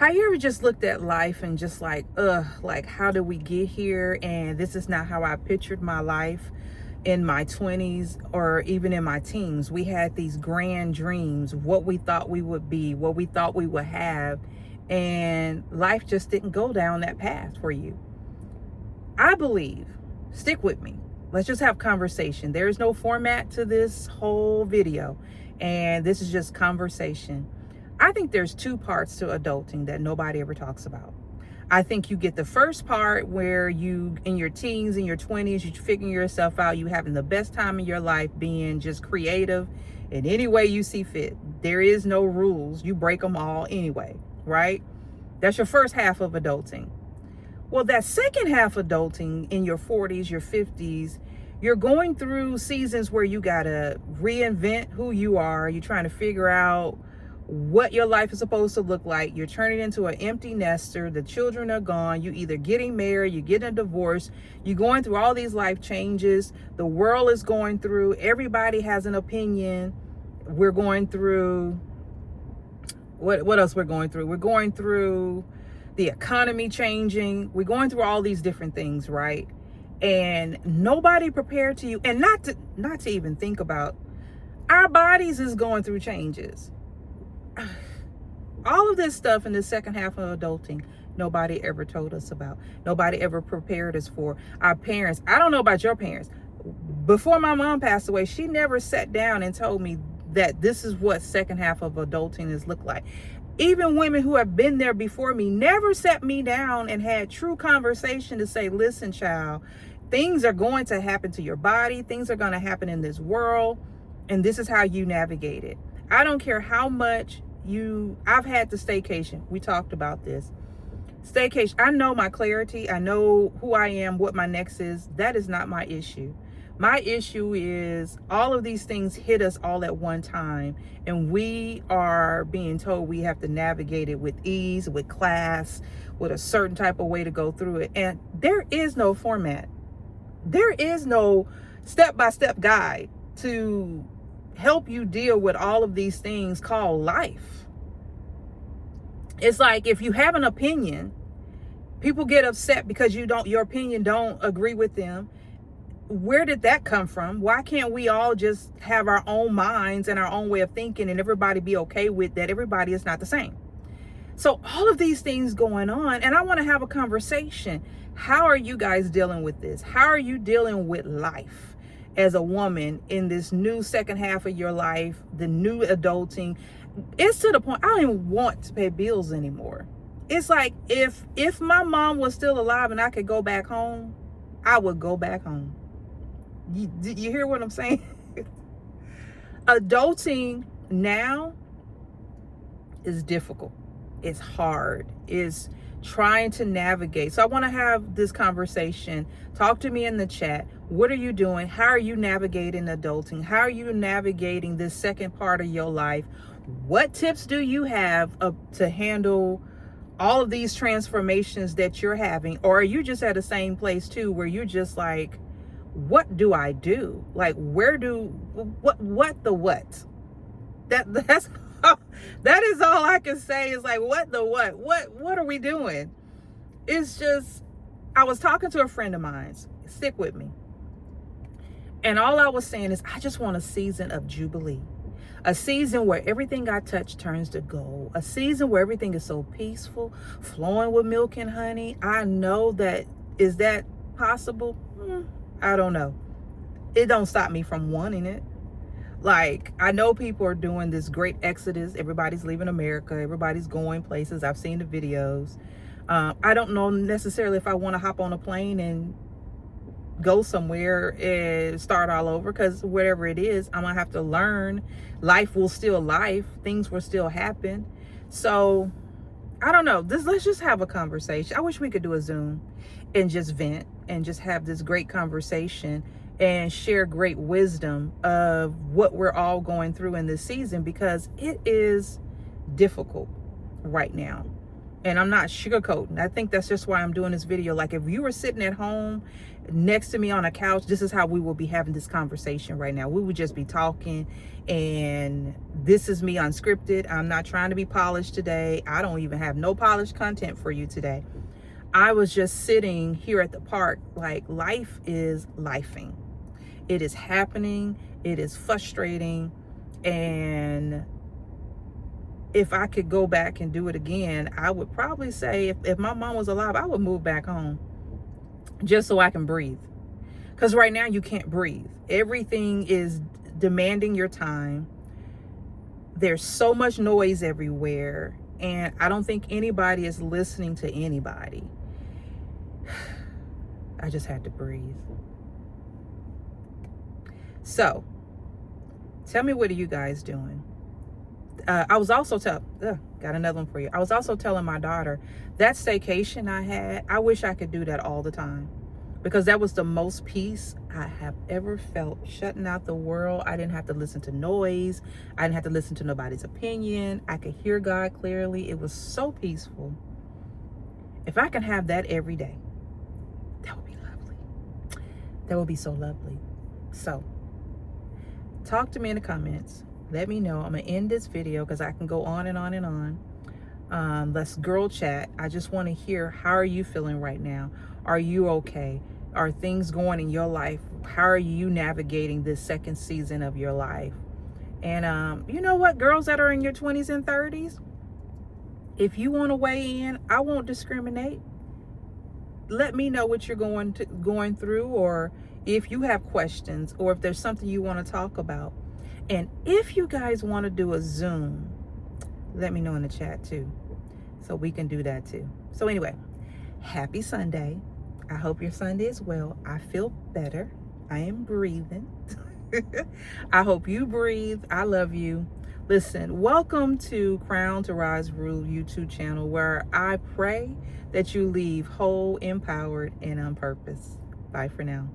How you ever just looked at life and just like, like, how did we get here? And this is not how I pictured my life in my 20s or even in my teens. We had these grand dreams, what we thought we would be, what we thought we would have, and life just didn't go down that path for you. I believe, stick with me. Let's just have conversation. There is no format to this whole video, and this is just conversation. I think there's two parts to adulting that nobody ever talks about. I think you get the first part where you, in your teens, in your 20s, you're figuring yourself out, you having the best time in your life, being just creative in any way you see fit. There is no rules. You break them all anyway, right? That's your first half of adulting. Well, that second half of adulting in your 40s, your 50s, you're going through seasons where you got to reinvent who you are. You're trying to figure out what your life is supposed to look like. You're turning into an empty nester. The children are gone. You either getting married, you're getting a divorce, you're going through all these life changes. The world is going through, everybody has an opinion. We're going through, what else we're going through? We're going through the economy changing. We're going through all these different things, right? And nobody prepared to you. And not to even think about, our bodies is going through changes. All of this stuff in the second half of adulting, nobody ever told us about. Nobody ever prepared us for. Our parents, I don't know about your parents. Before my mom passed away, she never sat down and told me that this is what second half of adulting is look like. Even women who have been there before me never sat me down and had true conversation to say, listen, child, things are going to happen to your body. Things are going to happen in this world. And this is how you navigate it. I don't care how much I've had the staycation. We talked about this. Staycation. I know my clarity. I know who I am, what my next is. That is not my issue. My issue is all of these things hit us all at one time, and we are being told we have to navigate it with ease, with class, with a certain type of way to go through it. And there is no format. There is no step-by-step guide to help you deal with all of these things called life. It's like, if you have an opinion, people get upset because your opinion don't agree with them. Where did that come from? Why can't we all just have our own minds and our own way of thinking, and everybody be okay with that? Everybody is not the same. So all of these things going on, and I want to have a conversation. How are you guys dealing with this? How are you dealing with life as a woman in this new second half of your life, the new adulting? It's to the point I don't even want to pay bills anymore. It's like, if my mom was still alive and I could go back home, I would go back home. You hear what I'm saying? Adulting now is difficult. It's hard. It's trying to navigate. So I want to have this conversation. Talk to me in the chat. What are you doing? How are you navigating adulting? How are you navigating this second part of your life? What tips do you have to handle all of these transformations that you're having? Or are you just at the same place too, where you're just like, what do I do? Like, what the what? That's that is all I can say is like, what the what are we doing? It's just, I was talking to a friend of mine, stick with me. And all I was saying is, I just want a season of jubilee. A season where everything I touch turns to gold. A season where everything is so peaceful, flowing with milk and honey. I know that, is that possible? I don't know. It don't stop me from wanting it. Like, I know people are doing this great exodus. Everybody's leaving America. Everybody's going places. I've seen the videos. I don't know necessarily if I want to hop on a plane and go somewhere and start all over, because whatever it is, I'm gonna have to learn. Life will still life. Things will still happen. So I don't know. Let's just have a conversation. I wish we could do a Zoom and just vent and just have this great conversation and share great wisdom of what we're all going through in this season, because it is difficult right now. And I'm not sugarcoating. I think that's just why I'm doing this video. Like, if you were sitting at home next to me on a couch, this is how we will be having this conversation right now. We would just be talking, and this is me unscripted. I'm not trying to be polished today. I don't even have no polished content for you today. I was just sitting here at the park, like, life is lifing. It is happening. It is frustrating. And if I could go back and do it again, I would probably say, if my mom was alive, I would move back home just so I can breathe. Because right now you can't breathe. Everything is demanding your time. There's so much noise everywhere. And I don't think anybody is listening to anybody. I just had to breathe. So, tell me, what are you guys doing? I was also got another one for you. I was also telling my daughter, that staycation I had, I wish I could do that all the time, because that was the most peace I have ever felt, shutting out the world. I didn't have to listen to noise. I didn't have to listen to nobody's opinion. I could hear God clearly. It was so peaceful. If I can have that every day, that would be lovely. That would be so lovely. So, talk to me in the comments. Let me know. I'm gonna end this video because I can go on and on and on. Let's girl chat. I just want to hear, how are you feeling right now? Are you okay? Are things going in your life? How are you navigating this second season of your life? And you know what, girls that are in your 20s and 30s, if you want to weigh in, I won't discriminate. Let me know what you're going through, or if you have questions, or if there's something you want to talk about. And if you guys want to do a Zoom, let me know in the chat too, so we can do that too. So anyway, happy Sunday. I hope your Sunday is well. I feel better. I am breathing. I hope you breathe. I love you. Listen, welcome to Crown to Rise Rule YouTube channel, where I pray that you leave whole, empowered, and on purpose. Bye for now.